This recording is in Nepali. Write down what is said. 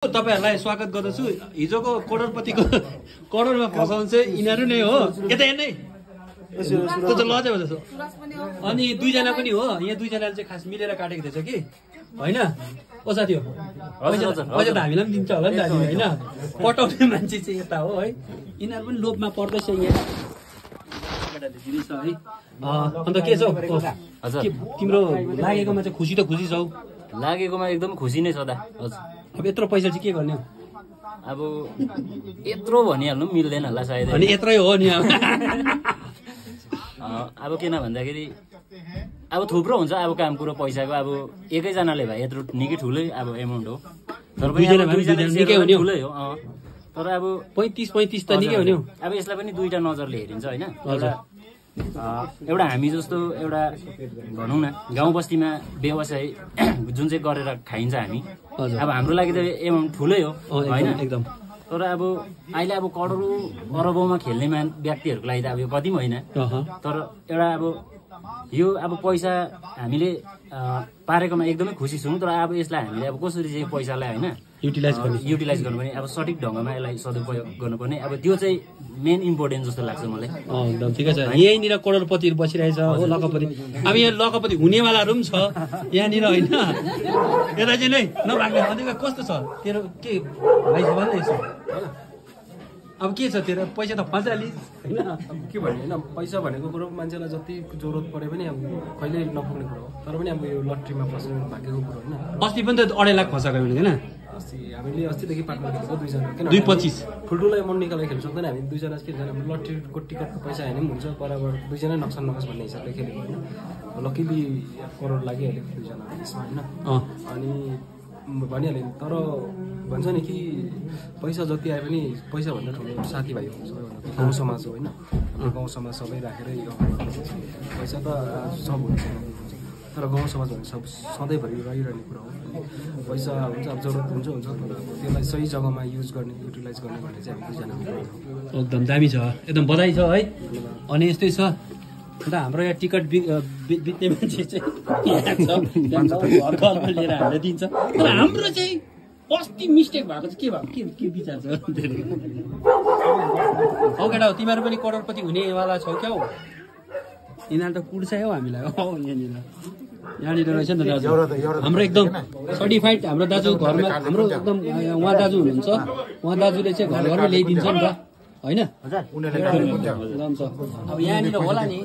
तपाईहरुलाई स्वागत गर्दछु। हिजोको करोडपतिको करोडमा फसाउनु चाहिँ यिनीहरु नै हो। यता हेर्नै त्यो त लजै हो जस्तो। अनि दुईजना पनि हो। यहाँ दुईजनाले चाहिँ खास मिलेर काटेको थिएछ कि हैन? ओ साथी हो। पैसा त हामीलाई पनि दिन्छ होला नि दाजु हैन? पटाउने मान्छे चाहिँ यता हो है। यिनीहरु पनि लोभमा पर्दैछ यहाँ। दिदैछ है। अन्त के छ? हजुर तिम्रो लागेकोमा चाहिँ खुसी त खुसी छौ? लागेकोमा एकदम खुसी नै छ दा। हजुर अब यत्रो पैसा चाहिँ के गर्ने हो? अब यत्रो भनिहाल्नु मिल्दैन होला सायद। अनि यत्रै हो नि अब किन भन्दाखेरि अब थुप्रो हुन्छ अब काम कुरो पैसाको। अब एकैजनाले भए यत्रो निकै ठुलै अब एमाउन्ट हो। तर पनि निकै हुने ठुलै हो। तर अब 35 त निकै हुने हो। अब यसलाई पनि दुईटा नजरले हेरिन्छ हैन? एउटा हामी जस्तो एउटा भनौँ न गाउँ बस्तीमा व्यवसाय जुन चाहिँ गरेर खाइन्छ हामी। अब हाम्रो लागि त एमाउन्ट ठुलै हो हैन? एकदम। तर अब अहिले अब करोडौं अरबौंमा खेल्ने व्यक्तिहरूको लागि त अब यो कति पनि होइन। तर एउटा अब यो अब पैसा हामीले पारेकोमा एकदमै खुसी छौँ। तर अब यसलाई हामीले अब कसरी चाहिँ पैसालाई होइन युटिलाइज गर्नुपर्ने, अब सठिक ढङ्गमा यसलाई सदुपयोग गर्नुपर्ने, अब त्यो चाहिँ मेन इम्पोर्टेन्ट जस्तो लाग्छ मलाई। एकदम ठिकै छ। यहीँनिर करोडपतिहरू बसिरहेछ हो, लखपति। अब यहाँ लखपति हुनेवालाहरू पनि छ यहाँनिर होइन? यता चाहिँ नै नभाग्ने भनेको कस्तो छ तेरो? के भाइ भन्दै छ अब के छ तेरो? पैसा त फसालिस् होइन? अब के भन्ने होइन, पैसा भनेको कुरो मान्छेलाई जति जरुरत परे पनि अब कहिले नपुग्ने कुरो हो। तर पनि अब यो लट्रीमा फस्नु भागेको कुरो होइन। अस्ति पनि त 2.5 लाख फसाएको होइन? अस्ति हामीले अस्तिदेखि पार्टनर खेलेको दुईजना। 2.25 ठुल्ठुलो एमाउन्ट निकालेर खेल्नु सक्दैन हामी दुईजना। के भन्छ लट्रीको टिकटको पैसा हाने पनि हुन्छ, बराबर दुईजना नक्सान नहोस् भन्ने हिसाबले खेलेको होइन। लकिली करोड लागिहाल्यो दुईजना यसमा होइन? अनि भनिहालेँ। तर भन्छ नि कि पैसा जति आए पनि पैसाभन्दा ठुलो साथीभाइ हो सबैभन्दा। गाउँ समाज हो होइन? गाउँ समाज सबै राखेरै पैसा त सब हुन्छ, तर गाउँ समाज भने सब सधैँभरि रहिरहने कुरा हो। पैसा हुन्छ अब जरुरत हुन्छ तर अब त्यसलाई सही जग्गामा युज गर्ने युटिलाइज गर्ने भन्ने चाहिँ हामी दुईजना। एकदम दामी छ, एकदम बधाई छ है। अनि यस्तै छ अन्त हाम्रो यहाँ टिकट बित्ने मान्छे चाहिँ यहाँ छ, घरमा लिएर हामीलाई दिन्छ। तर हाम्रो चाहिँ अस्ति मिस्टेक भएको चाहिँ के भएको? के विचार छ? औ केटा हो, तिमीहरू पनि करोडपति हुनेवाला छौ क्या हो? यिनीहरू त कुर्छ हौ हामीलाई। यहाँनिर रहेछ नि त दाजु, हाम्रो एकदम सर्टिफाइड हाम्रो दाजु घरमा। हाम्रो एकदम उहाँ दाजु हुनुहुन्छ, उहाँ दाजुले चाहिँ घरमा ल्याइदिन्छ नि त होइन? अब यहाँनिर होला नि